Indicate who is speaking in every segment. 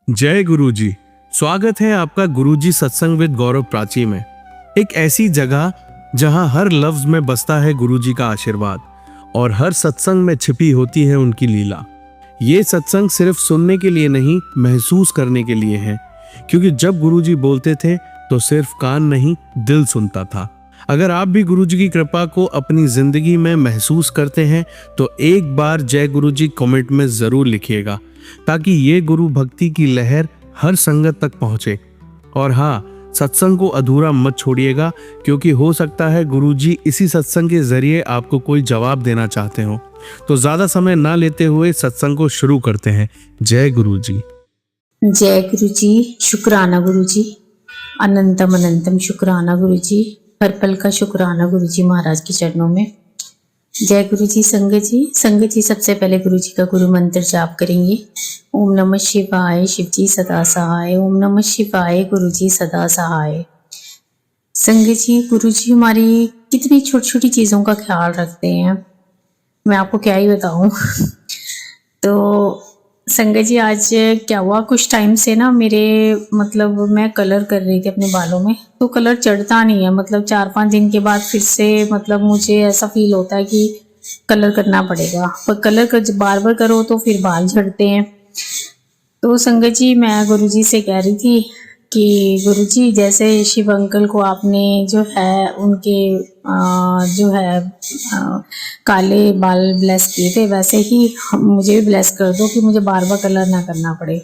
Speaker 1: जय गुरुजी। स्वागत है आपका गुरुजी सत्संग विद गौरव प्राची में। एक ऐसी जगह जहां हर लफ्ज में बसता है गुरुजी का आशीर्वाद और हर सत्संग में छिपी होती है उनकी लीला। ये सत्संग सिर्फ सुनने के लिए नहीं, महसूस करने के लिए है, क्योंकि जब गुरुजी बोलते थे तो सिर्फ कान नहीं, दिल सुनता था। अगर आप भी गुरुजी की कृपा को अपनी जिंदगी में महसूस करते हैं तो एक बार जय गुरुजी कमेंट में जरूर लिखिएगा, ताकि ये गुरु भक्ति की लहर हर संगत तक पहुंचे। और हाँ, सत्संग को अधूरा मत छोड़िएगा, क्योंकि हो सकता है गुरुजी इसी सत्संग के जरिए आपको कोई जवाब देना चाहते हो। तो ज्यादा समय ना लेते हुए सत्संग को शुरू करते हैं। जय गुरुजी।
Speaker 2: जय गुरुजी। शुक्राना गुरुजी, अनंतम अनंतम शुक्राना गुरुजी, हर पल का शुक्राना गुरुजी महाराज के चरणों में। जय गुरुजी। संगत जी सबसे पहले गुरुजी का गुरु मंत्र जाप करेंगे। ओम नमः शिवाय, शिव जी सदा सहाय। ओम नमः शिवाय, गुरुजी सदा सहाय। संगत जी, गुरुजी हमारी कितनी छोटी छोटी चीजों का ख्याल रखते हैं, मैं आपको क्या ही बताऊं। तो संगत जी, आज क्या हुआ, कुछ टाइम से ना मेरे मैं कलर कर रही थी अपने बालों में, तो कलर चढ़ता नहीं है। 4-5 दिन के बाद फिर से मुझे ऐसा फील होता है कि कलर करना पड़ेगा, पर कलर कर बार बार करो तो फिर बाल झड़ते हैं। तो संगत जी, मैं गुरुजी से कह रही थी कि गुरुजी, जैसे शिव अंकल को आपने जो है उनके काले बाल ब्लेस किए थे, वैसे ही मुझे भी ब्लेस कर दो कि मुझे बार बार कलर ना करना पड़े।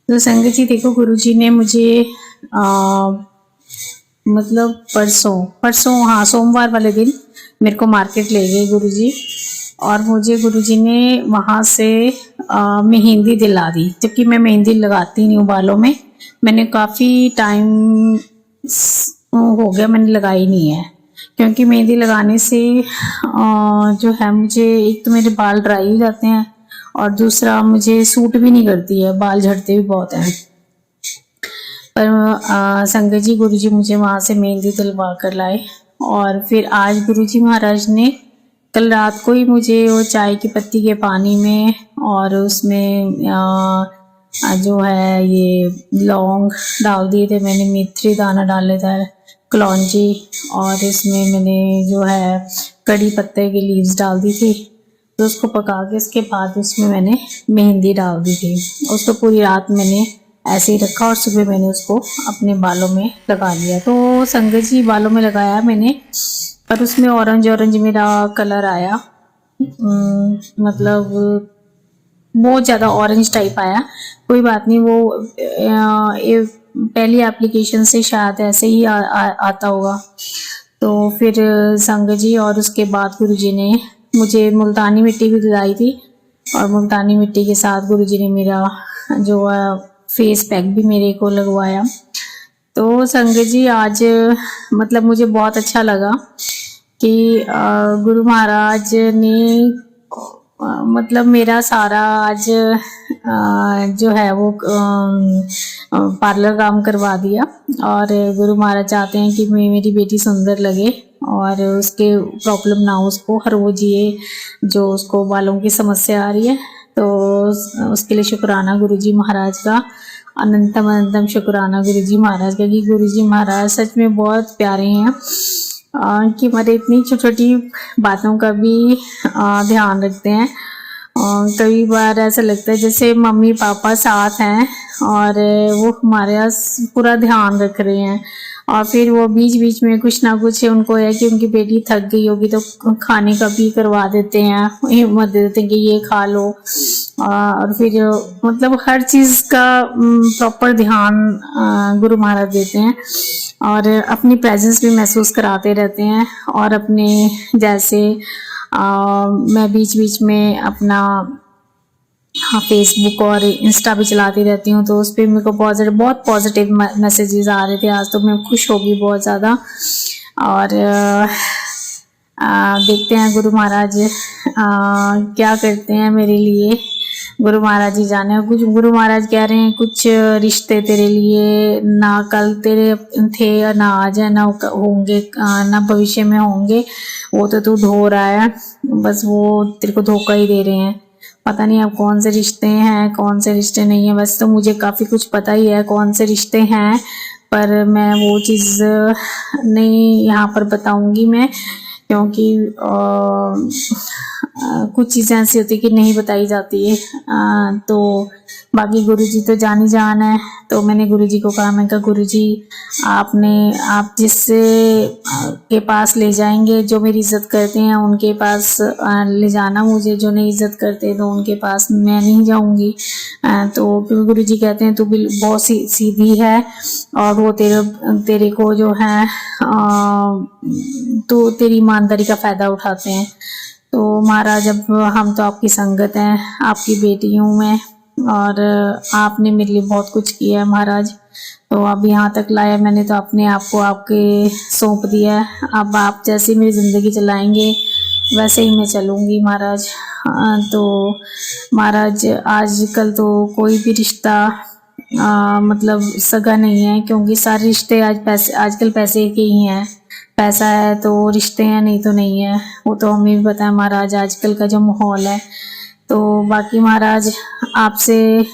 Speaker 2: तो संगत जी देखो, गुरुजी ने मुझे परसों हाँ, सोमवार वाले दिन मेरे को मार्केट ले गए गुरुजी, और मुझे गुरुजी ने वहाँ से मेहंदी दिला दी, जबकि मैं मेहंदी लगाती नहीं हूँ बालों में। मैंने काफ़ी टाइम हो गया मैंने लगाई नहीं है, क्योंकि मेहंदी लगाने से मुझे एक तो मेरे बाल ड्राई हो जाते हैं, और दूसरा मुझे सूट भी नहीं करती है, बाल झड़ते भी बहुत हैं। पर संगत जी, गुरुजी मुझे वहाँ से मेहंदी दिलवा कर लाए, और फिर आज गुरुजी महाराज ने कल रात को ही मुझे वो चाय की पत्ती के पानी में और उसमें ये लौंग डाल दिए थे, मैंने मेथी दाना डाले थे, कलौंजी, और इसमें मैंने कड़ी पत्ते की लीव्स डाल दी थी। तो उसको पका के इसके बाद उसमें मैंने मेहंदी डाल दी थी। उसको पूरी रात मैंने ऐसे ही रखा और सुबह मैंने उसको अपने बालों में लगा लिया। तो संगत जी, बालों में लगाया मैंने, पर उसमें ऑरेंज मेरा कलर आया, बहुत ज़्यादा ऑरेंज टाइप आया। कोई बात नहीं, वो पहली एप्लीकेशन से शायद ऐसे ही आता होगा। तो फिर संगत जी, और उसके बाद गुरुजी ने मुझे मुल्तानी मिट्टी भी दिलाई थी, और मुल्तानी मिट्टी के साथ गुरुजी ने मेरा फेस पैक भी मेरे को लगवाया। तो संगत जी, आज मुझे बहुत अच्छा लगा कि गुरु महाराज ने मेरा सारा आज पार्लर काम करवा दिया, और गुरु महाराज चाहते हैं कि मेरी बेटी सुंदर लगे और उसके प्रॉब्लम ना हो उसको, हर रोज ये जो उसको बालों की समस्या आ रही है। तो उसके लिए शुक्राना गुरुजी महाराज का, अनंतम अनंतम शुक्राना गुरुजी महाराज का, कि गुरुजी महाराज सच में बहुत प्यारे हैं, कि हमारे इतनी छोटी छोटी बातों का भी ध्यान रखते हैं। कई बार ऐसा लगता है जैसे मम्मी पापा साथ हैं और वो हमारे पूरा ध्यान रख रहे हैं, और फिर वो बीच बीच में कुछ ना कुछ उनको है कि उनकी बेटी थक गई होगी तो खाने का भी करवा देते हैं, हिम्मत दे देते हैं कि ये खा लो, और फिर हर चीज़ का प्रॉपर ध्यान गुरु महाराज देते हैं, और अपनी प्रेजेंस भी महसूस कराते रहते हैं। और अपने जैसे मैं बीच बीच में अपना फेसबुक और इंस्टा भी चलाती रहती हूँ, तो उस पर मेरे को बहुत पॉजिटिव मैसेजेस आ रहे थे। आज तो मैं खुश हो गई बहुत ज़्यादा। और देखते हैं गुरु महाराज क्या करते हैं मेरे लिए। गुरु महाराज जी जाने, कुछ गुरु महाराज कह रहे हैं कुछ रिश्ते तेरे लिए ना कल तेरे थे, ना आज है, ना होंगे, ना भविष्य में होंगे, वो तो तू ढो रहा है, बस वो तेरे को धोखा ही दे रहे हैं। पता नहीं अब कौन से रिश्ते हैं कौन से रिश्ते नहीं है। वैसे तो मुझे काफ़ी कुछ पता ही है कौन से रिश्ते हैं, पर मैं वो चीज़ नहीं यहाँ पर बताऊंगी मैं, क्योंकि कुछ चीज़ें ऐसी होती कि नहीं बताई जाती है। तो बाकी गुरुजी तो जान ही जान है। तो मैंने गुरुजी को कहा, मैं कहा गुरुजी आप जिससे के पास ले जाएंगे, जो मेरी इज्जत करते हैं उनके पास ले जाना मुझे, जो नहीं इज्जत करते तो उनके पास मैं नहीं जाऊंगी। तो क्योंकि गुरुजी कहते हैं तू बहुत सीधी है और वो तेरे को जो है तो तेरी ईमानदारी का फ़ायदा उठाते हैं। तो महाराज अब हम तो आपकी संगत हैं, आपकी बेटी हूँ मैं, और आपने मेरे लिए बहुत कुछ किया है महाराज। तो अब यहाँ तक लाया मैंने, तो अपने आप को आपके सौंप दिया है। अब आप जैसी मेरी ज़िंदगी चलाएंगे वैसे ही मैं चलूँगी महाराज। तो महाराज आजकल तो कोई भी रिश्ता मतलब सगा नहीं है, क्योंकि सारे रिश्ते आजकल पैसे के ही हैं। पैसा है तो रिश्ते हैं, नहीं तो नहीं है। वो तो हमें भी पता है महाराज आजकल का जो माहौल है। तो बाकी महाराज आपसे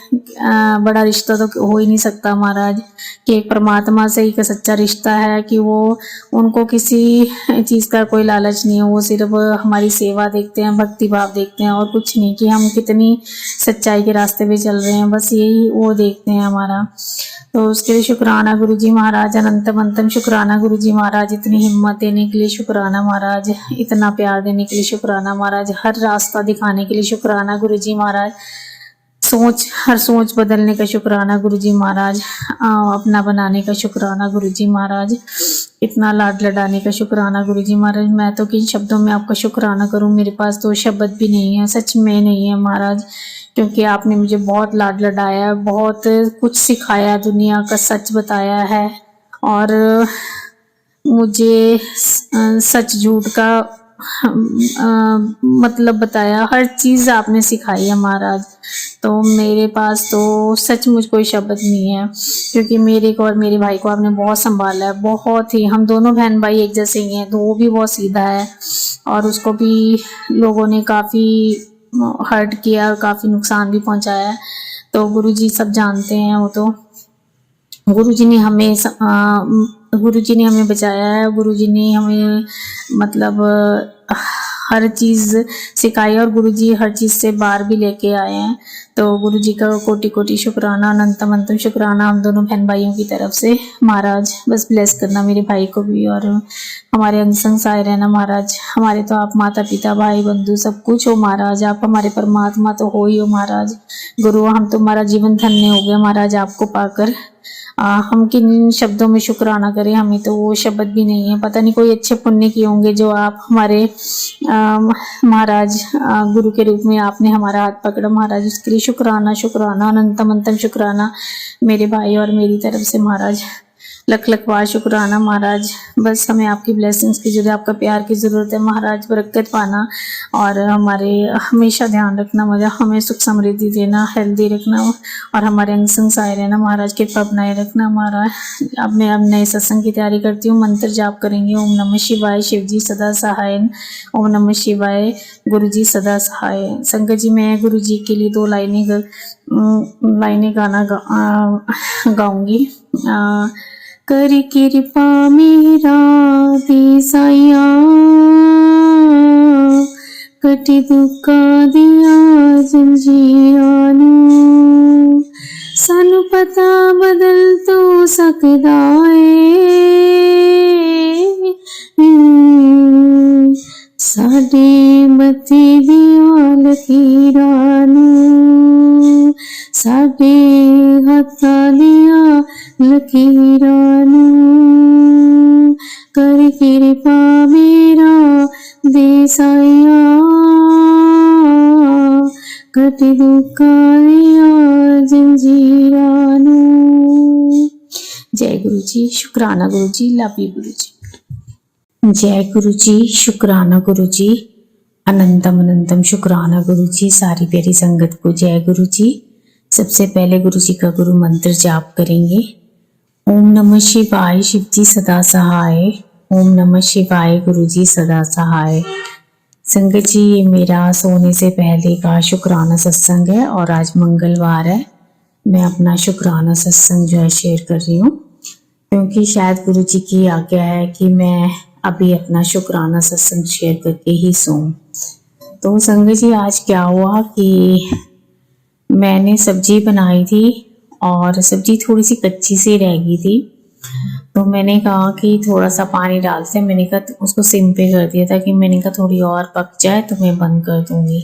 Speaker 2: बड़ा रिश्ता तो हो ही नहीं सकता महाराज, कि एक परमात्मा से ही का सच्चा रिश्ता है, कि वो उनको किसी चीज़ का कोई लालच नहीं है। वो सिर्फ हमारी सेवा देखते हैं, भक्ति भाव देखते हैं और कुछ नहीं, कि हम कितनी सच्चाई के रास्ते पे चल रहे हैं, बस यही वो देखते हैं हमारा। तो उसके लिए शुक्राना गुरुजी महाराज, अनंतम अंतम शुक्राना गुरुजी महाराज। इतनी हिम्मत देने के लिए शुक्राना महाराज, इतना प्यार देने के लिए शुक्राना महाराज, हर रास्ता दिखाने के लिए शुक्राना गुरुजी महाराज, हर सोच बदलने का शुक्राना गुरुजी महाराज, अपना बनाने का शुक्राना गुरुजी महाराज, इतना लाड लडाने का शुक्राना गुरुजी महाराज। मैं तो किन शब्दों में आपका शुक्राना करूं, मेरे पास तो शब्द भी नहीं है, सच में नहीं है महाराज, क्योंकि आपने मुझे बहुत लाड लडाया, बहुत कुछ सिखाया, दुनिया का सच बताया है, और मुझे सच झूठ का मतलब बताया, हर चीज़ आपने सिखाई है महाराज। तो मेरे पास तो सचमुच कोई शब्द नहीं है, क्योंकि मेरे को और मेरे भाई को आपने बहुत संभाला है, बहुत ही। हम दोनों बहन भाई एक जैसे ही हैं, तो वो भी बहुत सीधा है और उसको भी लोगों ने काफ़ी हर्ट किया, काफ़ी नुकसान भी पहुंचाया है। तो गुरुजी सब जानते हैं, वो तो गुरुजी ने हमें बचाया है, गुरुजी ने हमें मतलब हर चीज़ सिखाई, और गुरुजी हर चीज़ से बाहर भी लेके आए हैं। तो गुरुजी का कोटि कोटि शुक्राना, अनंतम अंतम शुक्राना हम दोनों बहन भाइयों की तरफ से महाराज। बस ब्लेस करना मेरे भाई को भी, और हमारे अंग संग साए रहना महाराज। हमारे तो आप माता पिता भाई बंधु सब कुछ हो महाराज, आप हमारे परमात्मा तो हो ही हो महाराज। गुरु हम तुम्हारा जीवन धन्य हो गया महाराज आपको पाकर। हम किन शब्दों में शुक्राना करें, हमें तो वो शब्द भी नहीं है। पता नहीं कोई अच्छे पुण्य किए होंगे जो आप हमारे महाराज गुरु के रूप में आपने हमारा हाथ पकड़ा महाराज, उसके लिए शुक्राना शुक्राना, अनंतम अंतम शुक्राना मेरे भाई और मेरी तरफ से महाराज। लख लख बार शुक्राना महाराज। बस हमें आपकी ब्लेसिंग्स की जरूरत है, आपका प्यार की ज़रूरत है महाराज, बरकत पाना और हमारे हमेशा ध्यान रखना, मतलब हमें सुख समृद्धि देना, हेल्दी रखना और हमारे अंग संग साए रहना महाराज, कृपा बनाए रखना महाराज। अब मैं नए सत्संग की तैयारी करती हूँ, मंत्र जाप करेंगे। ओम नमः शिवाय, शिव जी सदा सहाय। ओम नमः शिवाय, गुरु जी सदा सहाय। संगत जी मैं गुरु जी के लिए 2 लाइनें गाना गाऊंगी। कर कृपा मेरा देसाइया, कटे दुखा दिया जंजीरां नूं, सानू पता बदल तो सकदा है, साडे मत्थे दियां लकीरां नूं, साडे हत्थां दियां लकीरां नूं, कर कृपा मेरा देसाइया, कट दुखा दिया जंजीरां नूं। जय गुरु जी, शुक्राना गुरु जी, लव यू गुरु जी। जय गुरु जी, शुक्राना गुरु जी, अनंतम अनंतम शुक्राना गुरु जी। सारी प्यारी संगत को जय गुरु जी। सबसे पहले गुरु जी का गुरु मंत्र जाप करेंगे। ओम नमः शिवाय, शिव जी सदा सहाय। ओम नमः शिवाय, गुरु जी सदा सहाय। संगत जी, ये मेरा सोने से पहले का शुक्राना सत्संग है और आज मंगलवार है। मैं अपना शुक्राना सत्संग जो है शेयर कर रही हूँ, क्योंकि शायद गुरु जी की आज्ञा है कि मैं अभी अपना शुक्राना सत्संग शेयर करके ही सोऊं। तो संगत जी, आज क्या हुआ कि मैंने सब्जी बनाई थी और सब्जी थोड़ी सी कच्ची सी रह गई थी। तो मैंने कहा कि थोड़ा सा पानी डालते हैं, मैंने कहा उसको सिम पे कर दिया था कि मैंने कहा थोड़ी और पक जाए तो मैं बंद कर दूंगी।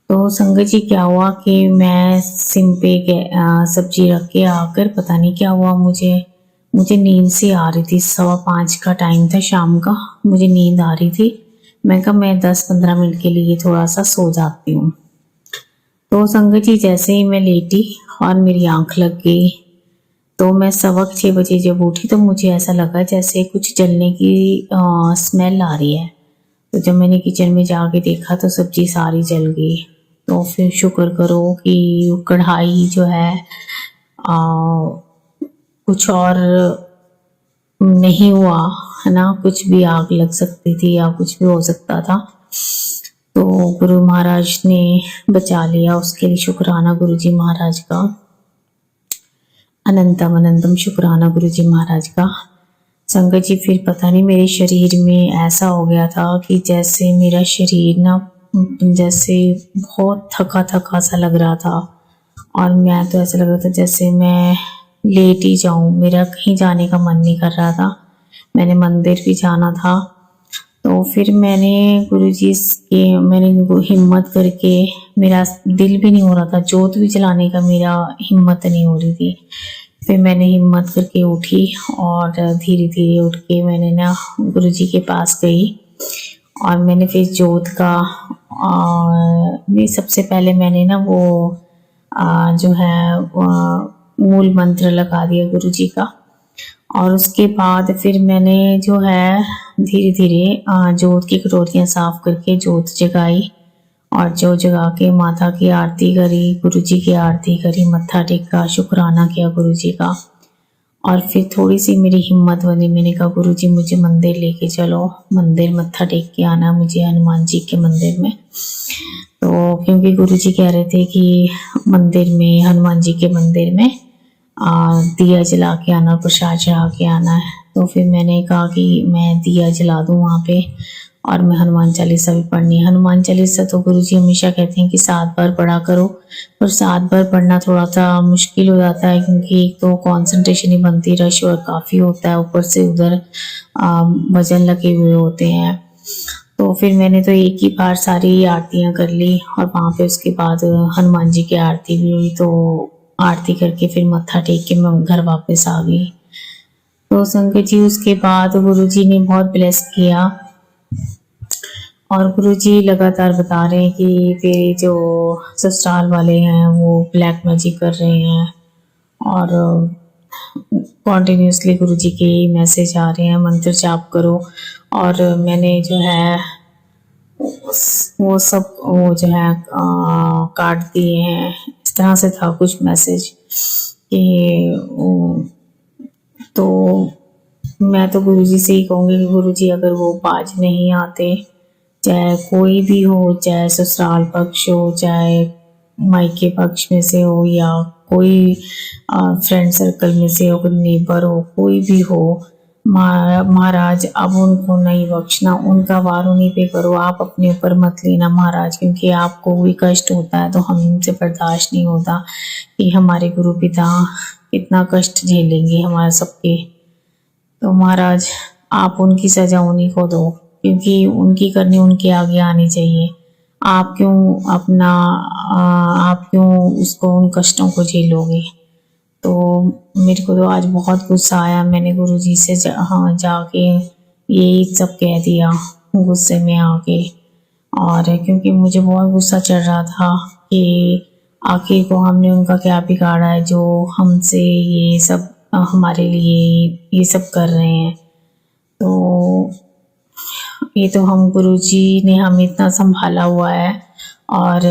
Speaker 2: तो संगत जी, क्या हुआ कि मैं सिम पे सब्जी रख के आकर पता नहीं क्या हुआ, मुझे नींद सी आ रही थी। 5:15 का टाइम था शाम का, मुझे नींद आ रही थी। मैं कहा मैं 10-15 मिनट के लिए थोड़ा सा सो जाती हूँ। तो संगत जी, जैसे ही मैं लेटी और मेरी आंख लग गई, तो मैं 6:15 बजे जब उठी तो मुझे ऐसा लगा जैसे कुछ जलने की स्मेल आ रही है। तो जब मैंने किचन में जाके देखा तो सब्जी सारी जल गई। तो फिर शुक्र करो कि कढ़ाई जो है कुछ और नहीं हुआ, है ना, कुछ भी आग लग सकती थी या कुछ भी हो सकता था। तो गुरु महाराज ने बचा लिया, उसके लिए शुक्राना गुरु जी महाराज का, अनंतम अनंतम शुक्राना गुरु जी महाराज का। संगत जी, फिर पता नहीं मेरे शरीर में ऐसा हो गया था कि जैसे मेरा शरीर ना जैसे बहुत थका थका सा लग रहा था, और मैं तो ऐसा लग रहा था जैसे मैं लेट ही जाऊं, मेरा कहीं जाने का मन नहीं कर रहा था। मैंने मंदिर भी जाना था। तो फिर मैंने हिम्मत करके, मेरा दिल भी नहीं हो रहा था, जोत भी जलाने का मेरा हिम्मत नहीं हो रही थी। फिर मैंने हिम्मत करके उठी और धीरे धीरे उठ के मैंने ना गुरु जी के पास गई और मैंने फिर जोत का सबसे पहले मैंने ना वो जो है मूल मंत्र लगा दिया गुरु जी का, और उसके बाद फिर मैंने जो है धीरे धीरे जोत की कटोरियाँ साफ करके जोत जगाई और जो जगा के माता की आरती करी, गुरु जी की आरती करी, मत्था टेका, शुक्राना किया गुरु जी का। और फिर थोड़ी सी मेरी हिम्मत बनी, मैंने कहा गुरु जी मुझे मंदिर लेके चलो, मंदिर मत्था टेक के आना मुझे, हनुमान जी के मंदिर में। तो क्योंकि गुरु जी कह रहे थे कि मंदिर में, हनुमान जी के मंदिर में दिया जला के आना, प्रसाद चढ़ा के आना है। तो फिर मैंने कहा कि मैं दिया जला दूं वहाँ पे, और मैं हनुमान चालीसा भी पढ़नी है। हनुमान चालीसा तो गुरुजी हमेशा कहते हैं कि 7 बार पढ़ा करो, पर 7 बार पढ़ना थोड़ा सा मुश्किल हो जाता है, क्योंकि एक तो कंसंट्रेशन ही बनती, रश और काफ़ी होता है, ऊपर से उधर भजन लगे हुए होते हैं। तो फिर मैंने तो एक ही बार सारी आरतियाँ कर ली, और वहाँ पे उसके बाद हनुमान जी की आरती भी हुई। तो आरती करके फिर मत्था टेक के मैं घर वापस आ गई। तो संगत जी, उसके बाद गुरुजी ने बहुत ब्लेस किया, और गुरुजी लगातार बता रहे हैं कि तेरे जो ससुराल वाले हैं वो ब्लैक मैजिक कर रहे हैं, और कॉन्टिन्यूसली गुरुजी के मैसेज आ रहे हैं, मंत्र जाप करो। और मैंने जो है वो सब जो है काट दिए हैं, इस तरह से था कुछ मैसेज कि तो मैं तो गुरुजी से ही कहूँगी कि गुरुजी अगर वो बाज नहीं आते, चाहे कोई भी हो, चाहे ससुराल पक्ष हो, चाहे मायके पक्ष में से हो, या कोई फ्रेंड सर्कल में से हो, कोई नेबर हो, कोई भी हो, महाराज अब उनको नहीं बख्शना, उनका वार उन्हीं पे करो, आप अपने ऊपर मत लेना महाराज, क्योंकि आपको भी कष्ट होता है तो हमसे बर्दाश्त नहीं होता कि हमारे गुरु पिता कितना कष्ट झेलेंगे हमारे सबके। तो महाराज आप उनकी सजा उन्हीं को दो, क्योंकि उनकी करनी उनके आगे आनी चाहिए। आप क्यों उसको, उन कष्टों को झेलोगे। तो मेरे को तो आज बहुत गुस्सा आया, मैंने गुरुजी से जाके यही सब कह दिया गुस्से में आके, और क्योंकि मुझे बहुत गुस्सा चढ़ रहा था कि आखिर को हमने उनका क्या बिगाड़ा है जो हमसे ये सब हमारे लिए ये सब कर रहे हैं। तो ये तो हम गुरुजी ने हमें इतना संभाला हुआ है, और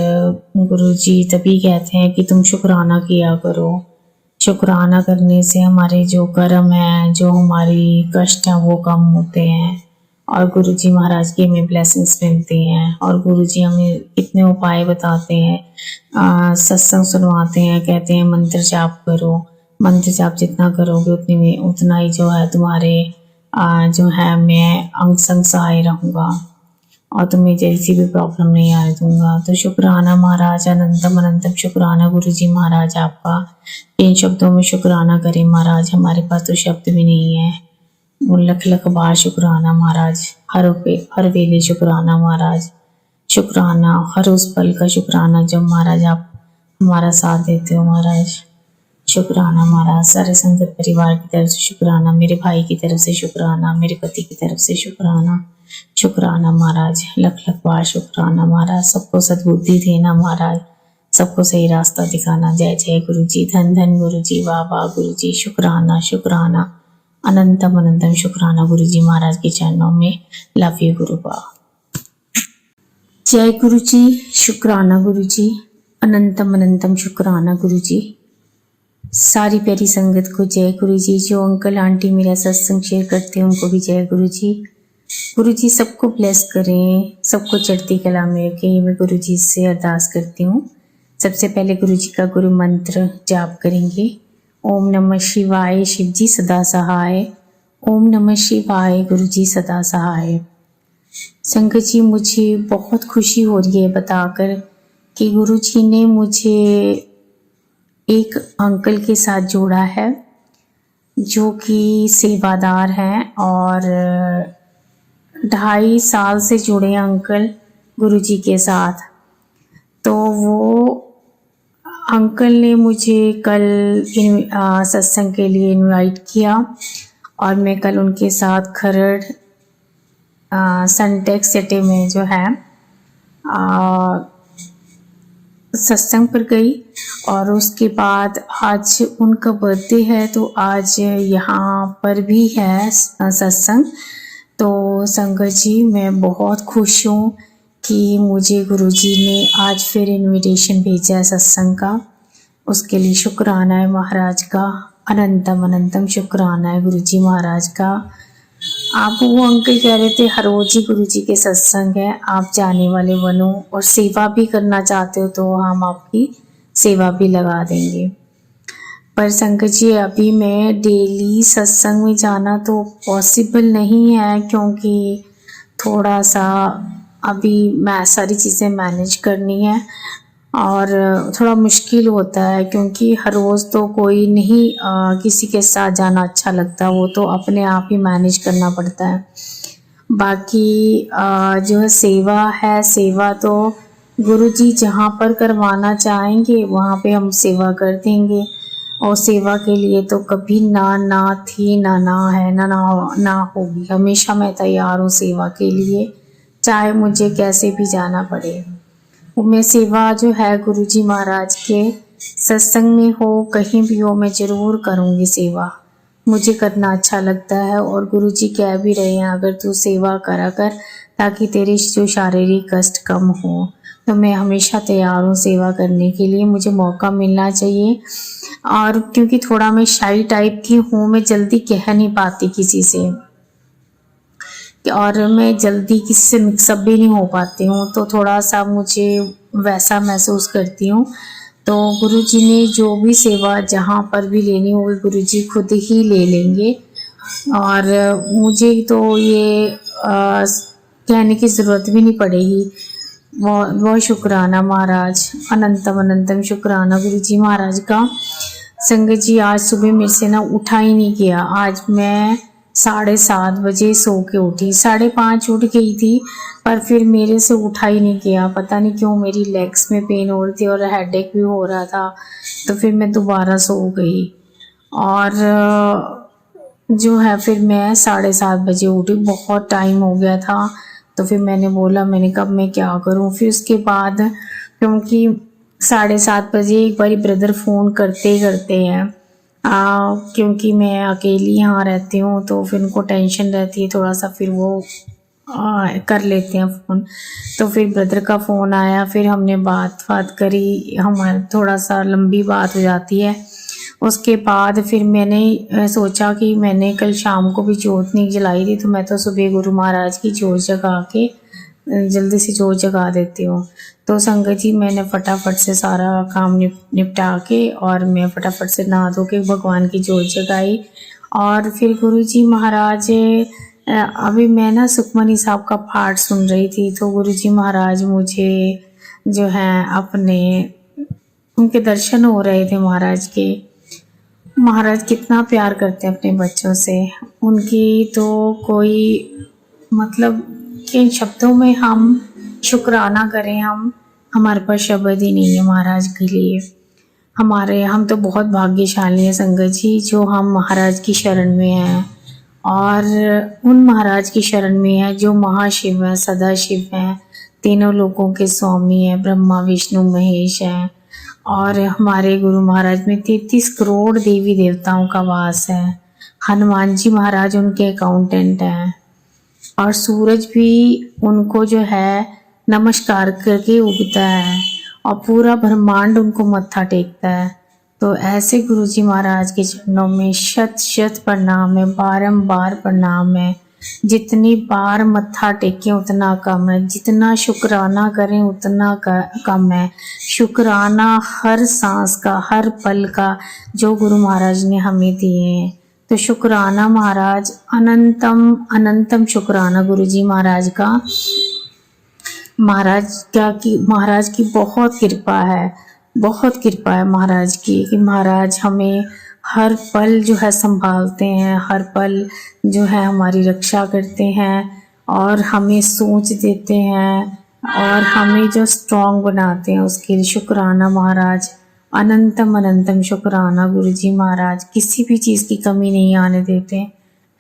Speaker 2: गुरुजी तभी कहते हैं कि तुम शुक्राना किया करो, शुक्राना करने से हमारे जो कर्म है, जो हमारी कष्ट है वो कम होते हैं, और गुरुजी महाराज की हमें ब्लेसिंग्स मिलती हैं और गुरुजी हमें कितने उपाय बताते हैं, सत्संग सुनवाते हैं, कहते हैं मंत्र जाप करो, मंत्र जाप जितना करोगे उतनी में उतना ही जो है तुम्हारे जो है मैं अंग संग सहाय रहूँगा और तुम्हें जैसी भी प्रॉब्लम नहीं आने दूंगा। तो शुक्राना महाराज, अनंतम अनंतम शुक्राना गुरुजी महाराज आपका। इन शब्दों में शुक्राना करें महाराज, हमारे पास तो शब्द भी नहीं है। वो लख लख बार शुक्राना महाराज, हर वेले शुक्राना महाराज, शुक्राना हर उस पल का शुक्राना जब महाराज आप हमारा साथ देते हो महाराज। शुक्राना महाराज, सारे संगत परिवार की तरफ से शुक्राना, मेरे भाई की तरफ से शुक्राना, मेरे पति की तरफ से शुक्राना। शुक्राना महाराज, लख लख बार शुक्राना महाराज। सबको सद्बुद्धि देना महाराज, सबको सही रास्ता दिखाना। जय जय गुरु जी, धन धन गुरु जी, वाह वाह गुरु जी। शुक्राना शुक्राना, अनंतम अनंतम शुक्राना गुरु जी महाराज के चरणों में। लव यू गुरु बा। जय गुरु जी, शुक्राना गुरु जी, अनंतम अनंतम शुक्राना गुरु जी। सारी प्यारी संगत को जय गुरु जी। जो अंकल आंटी मेरा सत्संग शेयर करते हैं उनको भी जय गुरु जी। गुरु जी सबको ब्लेस करें, सबको चढ़ती कला में रखें, ये मैं गुरु जी से अरदास करती हूँ। सबसे पहले गुरु जी का गुरु मंत्र जाप करेंगे। ओम नमः शिवाय, शिव जी सदा सहाय। ओम नमः शिवाय, गुरु जी सदा सहाय। संगत जी मुझे बहुत खुशी हो रही है बताकर कि गुरु जी ने मुझे एक अंकल के साथ जोड़ा है जो कि सेवादार हैं और 2.5 साल से जुड़े हैं अंकल गुरुजी के साथ। तो वो अंकल ने मुझे कल सत्संग के लिए इनवाइट किया और मैं कल उनके साथ खरड़ सनटेक्स सिटी में जो है सत्संग पर गई और उसके बाद आज उनका बर्थडे है तो आज यहाँ पर भी है सत्संग। तो संगत जी मैं बहुत खुश हूँ कि मुझे गुरुजी ने आज फिर इनविटेशन भेजा है सत्संग का, उसके लिए शुक्राना है महाराज का, अनंतम अनंतम शुक्राना है गुरुजी महाराज का। आप वो अंकल कह रहे थे हर रोज ही गुरुजी के सत्संग है, आप जाने वाले बनो और सेवा भी करना चाहते हो तो हम आपकी सेवा भी लगा देंगे। पर संगत जी अभी मैं डेली सत्संग में जाना तो पॉसिबल नहीं है क्योंकि थोड़ा सा अभी मैं सारी चीज़ें मैनेज करनी है और थोड़ा मुश्किल होता है क्योंकि हर रोज़ तो कोई नहीं किसी के साथ जाना अच्छा लगता, वो तो अपने आप ही मैनेज करना पड़ता है। बाकी जो है सेवा तो गुरुजी जहाँ पर करवाना चाहेंगे वहाँ पे हम सेवा कर देंगे और सेवा के लिए तो कभी ना थी ना है ना होगी। हमेशा मैं तैयार हूँ सेवा के लिए, चाहे मुझे कैसे भी जाना पड़े। मैं सेवा जो है गुरुजी महाराज के सत्संग में हो कहीं भी हो मैं ज़रूर करूँगी सेवा, मुझे करना अच्छा लगता है। और गुरुजी कह भी रहे हैं अगर तू सेवा करा कर ताकि तेरे जो शारीरिक कष्ट कम हो, तो मैं हमेशा तैयार हूँ सेवा करने के लिए, मुझे मौका मिलना चाहिए। और क्योंकि थोड़ा मैं शाई टाइप की हूँ, मैं जल्दी कह नहीं पाती किसी से और मैं जल्दी किसी से मिक्सअप भी नहीं हो पाती हूँ, तो थोड़ा सा मुझे वैसा महसूस करती हूँ। तो गुरुजी ने जो भी सेवा जहाँ पर भी लेनी होगी गुरुजी खुद ही ले लेंगे और मुझे तो ये कहने की ज़रूरत भी नहीं पड़ेगी। बहुत शुक्राना महाराज, अनंतम अनंतम शुक्राना गुरुजी महाराज का। संगत जी आज सुबह मेरे से ना उठा ही नहीं गया, आज मैं 7:30 बजे सो के उठी, 5:30 उठ गई थी पर फिर मेरे से उठा ही नहीं गया, पता नहीं क्यों मेरी लेग्स में पेन हो रही थी और हेडेक भी हो रहा था, तो फिर मैं दोबारा सो गई और जो है फिर मैं 7:30 बजे उठी, बहुत टाइम हो गया था। तो फिर मैंने कहा मैं क्या करूं। फिर उसके बाद क्योंकि 7:30 बजे एक बारी ब्रदर फ़ोन करते हैं क्योंकि मैं अकेली यहाँ रहती हूँ तो फिर उनको टेंशन रहती है थोड़ा सा, फिर वो कर लेते हैं फ़ोन। तो फिर ब्रदर का फ़ोन आया, फिर हमने बात करी, हमारी थोड़ा सा लंबी बात हो जाती है। उसके बाद फिर मैंने सोचा कि मैंने कल शाम को भी जोत नहीं जलाई थी, तो मैं तो सुबह गुरु महाराज की जोत जगा के जल्दी से जोत जगा देती हूँ। तो संगत जी मैंने फटाफट से सारा काम निपटा के और मैं फटाफट से नहा धो के भगवान की जोत जगाई। और फिर गुरु जी महाराज अभी मैं ना सुखमनी साहब का पाठ सुन रही थी, तो गुरु जी महाराज मुझे जो है अपने उनके दर्शन हो रहे थे महाराज के। महाराज कितना प्यार करते हैं अपने बच्चों से, उनकी तो कोई मतलब किन शब्दों में हम शुक्राना करें, हमारे पास शब्द ही नहीं है महाराज के लिए। हम तो बहुत भाग्यशाली हैं संगत जी, जो हम महाराज की शरण में हैं और उन महाराज की शरण में है जो महाशिव हैं, सदाशिव हैं, तीनों लोकों के स्वामी हैं, ब्रह्मा विष्णु महेश हैं। और हमारे गुरु महाराज में 33 करोड़ देवी देवताओं का वास है। हनुमान जी महाराज उनके अकाउंटेंट हैं और सूरज भी उनको जो है नमस्कार करके उगता है और पूरा ब्रह्मांड उनको मत्था टेकता है। तो ऐसे गुरु जी महाराज के चरणों में शत शत प्रणाम है, बारंबार प्रणाम है। जितनी बार मत्था टेकें उतना कम है, जितना शुक्राना करें उतना कम है। शुक्राना हर सांस का, हर पल का जो गुरु महाराज ने हमें दिए हैं। तो शुक्राना महाराज, अनंतम अनंतम शुक्राना गुरु जी महाराज का। महाराज की बहुत कृपा है, बहुत कृपा है महाराज की कि महाराज हमें हर पल जो है संभालते हैं, हर पल जो है हमारी रक्षा करते हैं और हमें सोच देते हैं और हमें जो स्ट्रांग बनाते हैं, उसके लिए शुक्राना महाराज। अनंतम अनंतम शुक्राना गुरु जी महाराज, किसी भी चीज़ की कमी नहीं आने देते,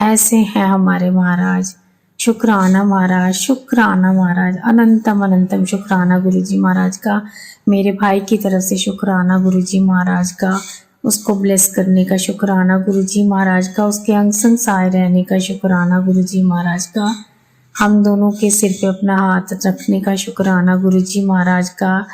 Speaker 2: ऐसे हैं हमारे महाराज। शुक्राना महाराज, शुक्राना महाराज, अनंतम अनंतम शुक्राना गुरु जी महाराज का। मेरे भाई की तरफ से शुक्राना गुरु जी महाराज का, उसको ब्लेस करने का शुक्राना गुरु जी महाराज का, उसके अंग संग सहाय रहने का शुक्राना गुरु जी महाराज का। हम दोनों के सिर पे अपना हाथ रखने का शुक्राना गुरु जी महाराज का।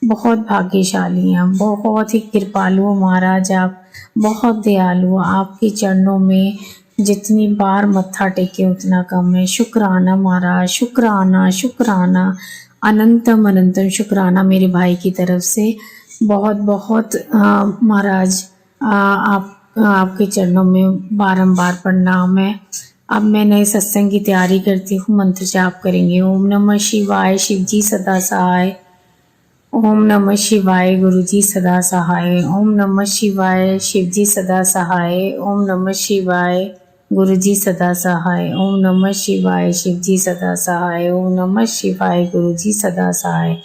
Speaker 2: बहुत भाग्यशाली हैं, बहुत ही कृपालु हो महाराज आप, बहुत दयालु हो। आपके चरणों में जितनी बार मत्था टेके उतना कम है। शुक्राना महाराज, शुक्राना शुक्राना, अनंतम अनंतम शुक्राना मेरे भाई की तरफ से। बहुत बहुत महाराज आपके चरणों में बारंबार प्रणाम है। अब मैं नए सत्संग की तैयारी करती हूँ, मंत्र जाप करेंगे। ओम नमः शिवाय, शिव जी सदा सहाय। ओम नमः शिवाय, गुरु जी सदा सहाय। ओम नमः शिवाय, शिव जी सदा सहाय। ओम नमः शिवाय, गुरु जी सदा सहाय। ओम नमः शिवाय, शिव जी सदा सहाय। ओम नमः शिवाय, गुरु जी सदा सहाय।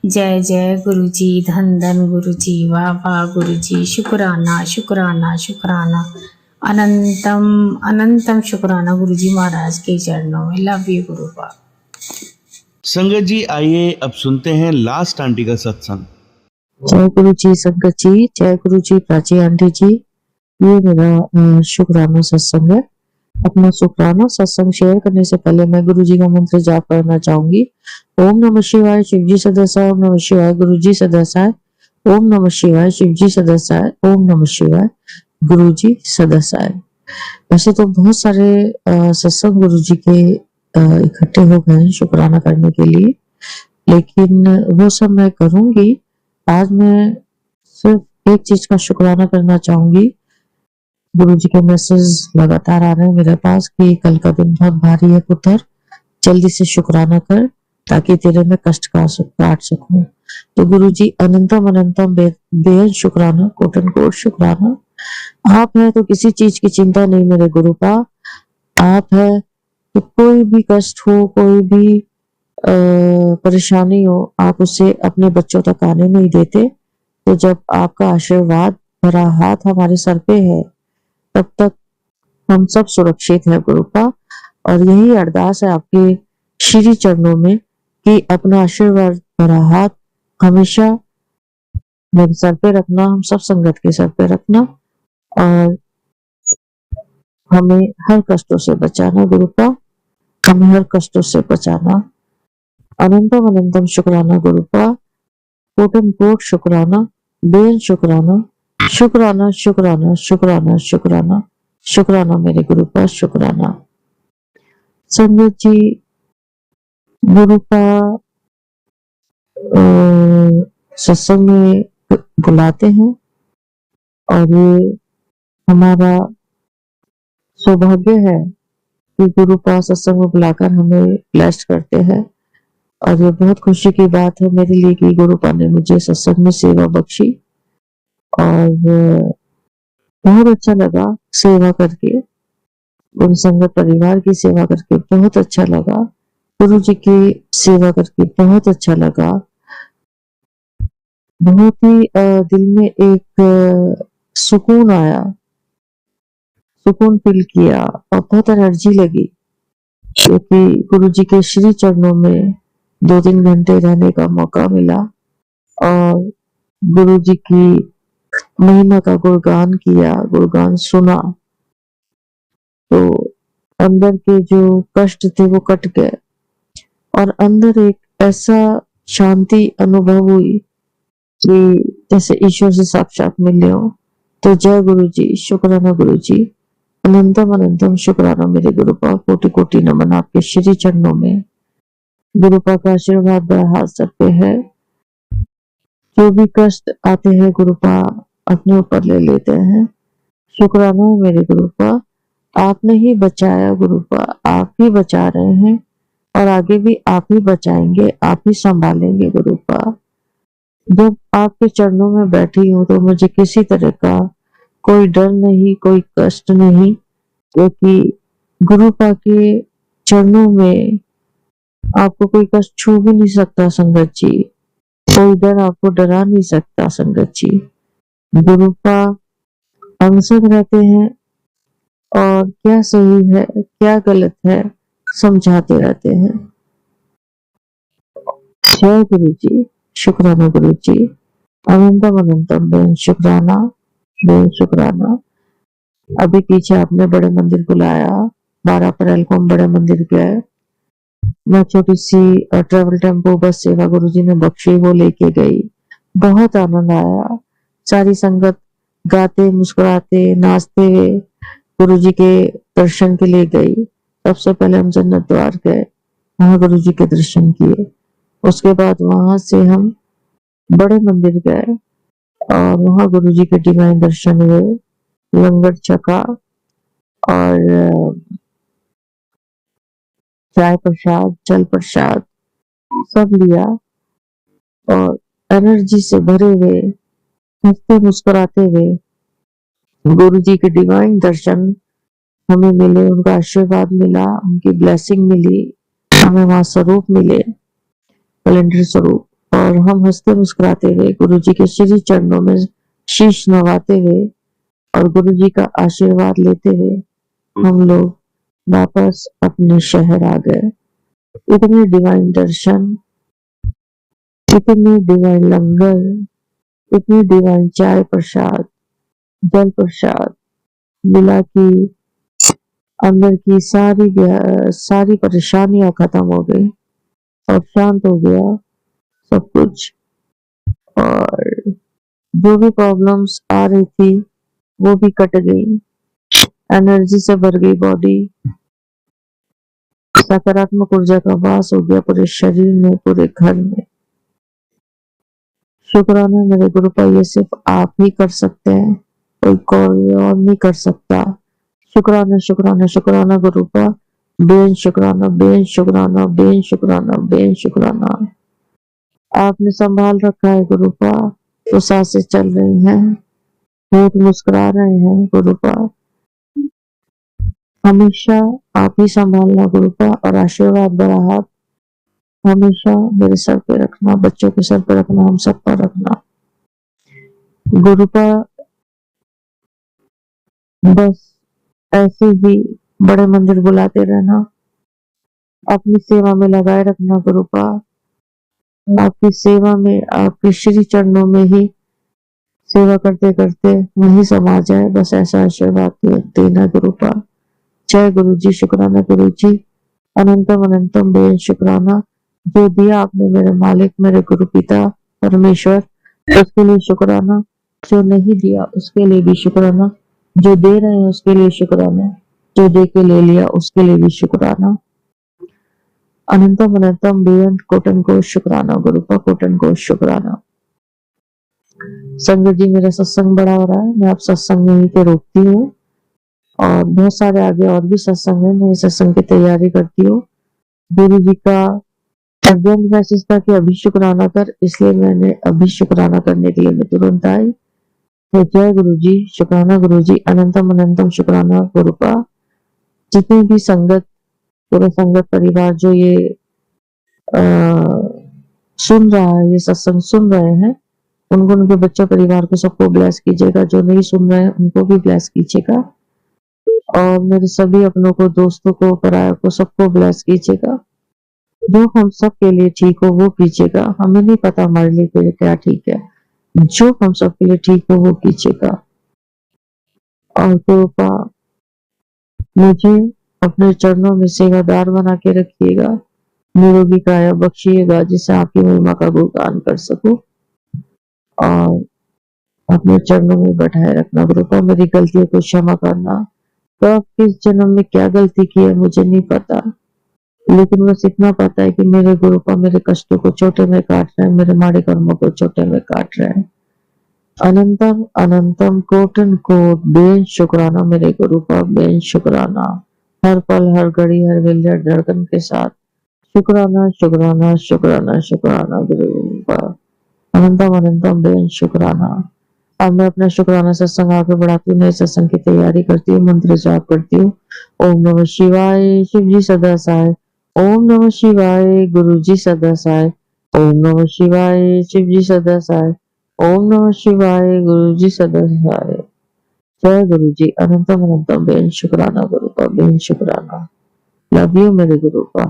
Speaker 2: जय जय गुरु जी, धन धन गुरु जी, वाह वाह गुरु जी, शुक्राना शुक्राना शुक्राना, अनंतम अनंतम शुक्राना गुरु जी महाराज के चरणों में। लव यू गुरु बाबा।
Speaker 1: संगत जी आइए अब सुनते हैं लास्ट आंटी का सत्संग।
Speaker 3: जय गुरु जी संगत जी, जय गुरु जी प्राची आंटी जी। ये मेरा शुक्राना सत्संग है। अपना शुक्राना सत्संग शेयर करने से पहले मैं गुरु जी का मंत्र जाप करना चाहूंगी। ओम नमः शिवाय, शिव जी सदा सहाय। ओम नमः शिवाय, गुरु जी सदा सहाय। ओम नमः शिवाय, शिव जी सदा सहाय। ओम नमः शिवाय, गुरु जी सदा सहाय। वैसे तो बहुत सारे सत्संग गुरु जी के इकट्ठे हो गए हैं शुक्राना करने के लिए, लेकिन वो सब मैं करूंगी। आज मैं सिर्फ एक चीज का शुक्राना करना चाहूंगी। गुरु जी के मैसेज लगातार आ रहे हैं मेरे पास कि कल का दिन बहुत भारी है पुत्र, जल्दी से शुक्राना कर ताकि तेरे में कष्ट काट सकूं। तो गुरु जी अनंतम अनंतम बेहद शुक्राना, कोटन कोट शुक्राना। आप है तो किसी चीज की चिंता नहीं मेरे गुरु का। आप है तो कोई भी कष्ट हो, कोई भी परेशानी हो, आप उसे अपने बच्चों तक आने नहीं देते। तो जब आपका आशीर्वाद भरा हाथ हमारे सर पे है, तब तक हम सब सुरक्षित हैं गुरु का। और यही अरदास है आपके श्री चरणों में कि अपना आशीर्वाद भरा हाथ हमेशा मेरे सर पे रखना, हम सब संगत के सर पे रखना और हमें हर कष्टों से बचाना गुरु का, हमें हर कष्टों से बचाना। अनंतम अनंतम शुक्राना गुरु का, कोटन कोट शुक्राना, बेहद शुक्राना, शुक्राना शुक्राना शुक्राना शुक्राना शुक्राना मेरे गुरु का शुक्राना। संगत जी, गुरु का सत्संग में बुलाते हैं और ये हमारा सौभाग्य है कि गुरु का सत्संग में बुलाकर हमें ब्लेस्ड करते हैं। और ये बहुत खुशी की बात है मेरे लिए कि गुरु पा ने मुझे सत्संग में सेवा बख्शी और बहुत अच्छा लगा सेवा करके, गुरु संगत परिवार की सेवा करके बहुत अच्छा लगा, गुरु जी की सेवा करके बहुत अच्छा लगा। बहुत ही दिल में एक सुकून आया, सुकून फील किया और बहुत एनर्जी लगी, क्योंकि गुरु जी के श्री चरणों में 2-3 घंटे रहने का मौका मिला और गुरु जी की महिमा का गुणगान किया, गुणगान सुना, तो अंदर के जो कष्ट थे वो कट गए और अंदर एक ऐसा शांति अनुभव हुई कि जैसे ईश्वर से साक्षात मिले हो। तो जय गुरु जी, शुक्राना गुरु जी, अनंतम अनंतम शुक्राना मेरे गुरुपा, कोटि कोटि नमन आपके श्री चरणों में। गुरुपा का आशीर्वाद बड़ा हाथ सर पे है, जो भी कष्ट आते हैं गुरुपा अपने ऊपर ले लेते हैं। शुक्राना मेरे गुरुपा, आपने ही बचाया गुरुपा, आप ही बचा रहे हैं और आगे भी आप ही बचाएंगे, आप ही संभालेंगे गुरुपा। जब आपके चरणों में बैठी हूँ तो मुझे किसी तरह का कोई डर नहीं, कोई कष्ट नहीं, क्योंकि गुरुपा के चरणों में आपको कोई कष्ट छू भी नहीं सकता संगत जी, कोई डर आपको डरा नहीं सकता संगत जी। गुरुपा अंग रहते हैं और क्या सही है क्या गलत है समझाते रहते हैं। जय गुरु जी, शुक्राना गुरु जी, अनंतम अनंतम बेन शुक्राना, बेन शुक्राना। अभी पीछे आपने बड़े मंदिर बुलाया, 12 अप्रैल को हम बड़े मंदिर गए। मैं छोटी सी ट्रेवल टेम्पो बस सेवा गुरुजी ने बख्शी, वो लेके गई, बहुत आनंद आया। सारी संगत गाते मुस्कुराते नाचते हुए गुरुजी के दर्शन के लिए गई। सबसे पहले हम जन्नत द्वार गए, वहां गुरुजी के दर्शन किए। उसके बाद वहां से हम बड़े मंदिर गए और वहां गुरुजी के डिवाइन दर्शन हुए, लंगर छका और चाय प्रसाद जल प्रसाद सब लिया और एनर्जी से भरे हुए हंसते मुस्कुराते हुए गुरु जी के डिवाइन दर्शन हमें मिले, उनका आशीर्वाद मिला, उनकी ब्लेसिंग मिली, हमें वहां स्वरूप मिले, कैलेंडर स्वरूप, और हम हंसते मुस्कुराते हुए गुरु जी के श्री चरणों में शीश नवाते हुए और गुरु जी का आशीर्वाद लेते हुए हम लोग वापस अपने शहर आ गए। इतने डिवाइन दर्शन, इतने डिवाइन लंगर, इतनी डिवाइन चाय प्रसाद जल प्रसाद मिला कि अंदर की सारी परेशानियां खत्म हो गई और शांत हो गया सब कुछ। और जो भी प्रॉब्लम्स आ रही थी वो भी कट गई, एनर्जी से भर गई बॉडी, सकारात्मक ऊर्जा का वास हो गया पूरे शरीर में, पूरे घर में। शुक्राना मेरे गुरु का, ये सिर्फ आप ही कर सकते हैं, कोई और नहीं कर सकता। शुक्राना शुक्राना शुक्राना गुरु का, बेन शुक्राना बेन शुक्राना बेन शुक्राना बेन शुक्राना। आपने संभाल रखा है गुरु का, तो सांसें चल रही हैं, होंठ मुस्कुरा रहे हैं गुरु का। हमेशा आप ही संभालना गुरु का, और आशीर्वाद बड़ा हाथ हमेशा मेरे सर पे रखना, बच्चों के सर पे रखना, हम सब पर रखना गुरु का। बस ऐसे ही बड़े मंदिर बुलाते रहना, अपनी सेवा में लगाए रखना गुरु का, आपकी सेवा में, आपके श्री चरणों में ही सेवा करते करते वही समा जाए, बस ऐसा आशीर्वाद देना गुरु का। जय गुरु जी, शुक्राना गुरु जी, अनंतम अनंतम बेन शुक्राना। जो दिया आपने मेरे मालिक, मेरे गुरु पिता परमेश्वर, उसके लिए शुक्राना। जो नहीं दिया उसके लिए भी शुक्राना, जो दे रहे हैं उसके लिए शुक्राना, जो दे के ले लिया उसके लिए भी शुक्राना। अनंतम अनंतम बेअंत कोटन को शुक्राना, गुरुपा कोटन को शुक्राना। संगत जी, मेरा सत्संग बड़ा हो रहा है, मैं आप सत्संग में ही पे रोकती हूँ और बहुत सारे आगे और भी सत्संग है, मैं इस सत्संग की तैयारी करती हूँ। गुरु जी का अर्जेंट मैसेज था कि अभी शुक्राना कर, इसलिए मैंने अभी शुक्राना करने के लिए मैं तुरंत आई। तो जय गुरु जी, शुक्राना गुरु जी, अनंतम अनंतम शुक्राना गुरुपा। जितनी भी संगत, पूरा संगत परिवार जो ये सुन रहा है, ये सत्संग सुन रहे हैं, उनको, उनके बच्चों परिवार को सबको ब्लेस कीजिएगा। जो नहीं सुन रहे हैं उनको भी ब्लेस कीजिएगा और मेरे सभी अपनों को, दोस्तों को, पराया को, सबको ब्लेस कीजिएगा। जो हम सब के लिए ठीक हो वो कीजिएगा। हमें नहीं पता हमारे लिए क्या ठीक है, जो हम सब के लिए ठीक हो वो कीजिएगा। और कृपा मुझे अपने चरणों में सेवादार बना के रखिएगा, निरोगी काया बख्शिएगा जिससे आपकी महिमा का गुणगान कर सकूं, और अपने चरणों में बैठाए रखना। कृपा मेरी गलतियों को क्षमा करना। तो किस जन्म में क्या गलती की है मुझे नहीं पता, लेकिन बस इतना पता है कि मेरे गुरुपा मेरे कष्टों को छोटे में काट रहे हैं, मेरे माड़े कर्मों को छोटे में काट रहे हैं। अनंतम अनंतम कोटन कोट बेन शुक्राना मेरे गुरुपा, बेन शुक्राना। हर पल, हर घड़ी, हर वेले, हर धड़कन के साथ शुक्राना शुक्राना शुक्राना शुक्राना गुरुपा। अनंतम अनंतम बेन शुक्राना। अब मैं अपना शुक्राना सत्संग आगे बढ़ाती हूँ, नए सत्संग की तैयारी करती हूँ, मंत्र जाप करती हूँ। ओम नमः शिवाय, शिव जी सदा सहाय। ओम नमः शिवाय, गुरु जी सदा सहाय। ओम नमः शिवाय, शिव जी सदा सहाय। ओम नमः शिवाय, गुरु जी सदा सहाय। जय गुरु जी, अनंतम अनंतम बेन शुक्राना गुरुपा, बेन शुक्राना। लव यू मेरे गुरुपा।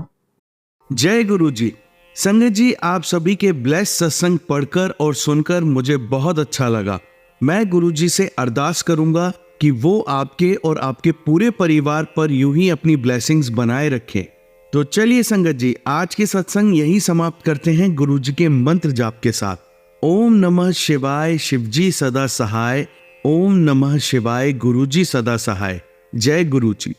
Speaker 1: जय गुरु जी। संगत जी, आप सभी के ब्लेस सत्संग पढ़कर और सुनकर मुझे बहुत अच्छा लगा। मैं गुरु जी से अरदास करूंगा कि वो आपके और आपके पूरे परिवार पर यूं ही अपनी ब्लेसिंग्स बनाए रखें। तो चलिए संगत जी, आज के सत्संग यही समाप्त करते हैं गुरु जी के मंत्र जाप के साथ। ओम नमः शिवाय, शिवजी सदा सहाय। ओम नमः शिवाय, गुरु जी सदा सहाय। जय गुरु जी।